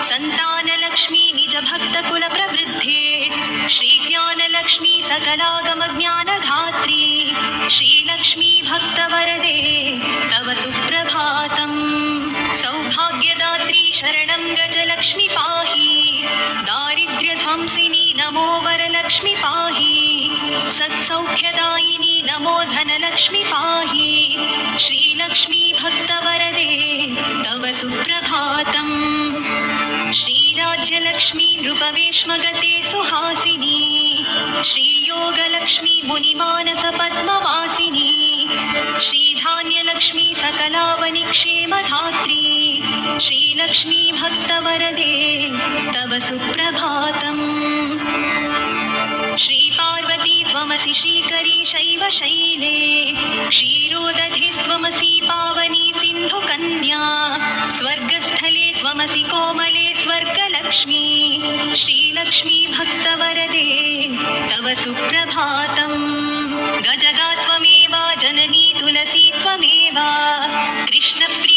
संतानलक्ष्मी निजभक्तकुलप्रवृद्धे श्रीज्ञानलक्ष्मी सकलागमज्ञानधात्री श्रीलक्ष्मी भक्तवरदे तव सुप्रभातम्। सौभाग्यदात्री शरणं गजलक्ष्मी पाहि, दारिद्र्यध्वंसिनी नमो वरलक्ष्मी पाहि, सत्सौख्यदायिनी नमो धनलक्ष्मी पाहि, श्रीलक्ष्मी भक्तवरदे तव सुप्रभातम्। श्रीराज्यलक्ष्मी नृपवेश्मगते सुहासिनी श्रीयोगलक्ष्मी मुनिमानसपद्मवासिनी श्रीधान्यलक्ष्मी सकलावनिक्षेमधात्री श्रीलक्ष्मी भक्तवरदे तव सुप्रभातम्। श्रीपार्वती त्वमसि श्रीकरी शैवशैले क्षीरोदधिस्त्वमसि पावनी सिन्धुकन्या स्वर्गस्थले त्वमसि कोमले स्वर्गलक्ष्मी श्रीलक्ष्मी भक्तवरदे तव सुप्रभातम्। गजगा त्वमेव जननी तुलसी त्वमेव कृष्णप्रिया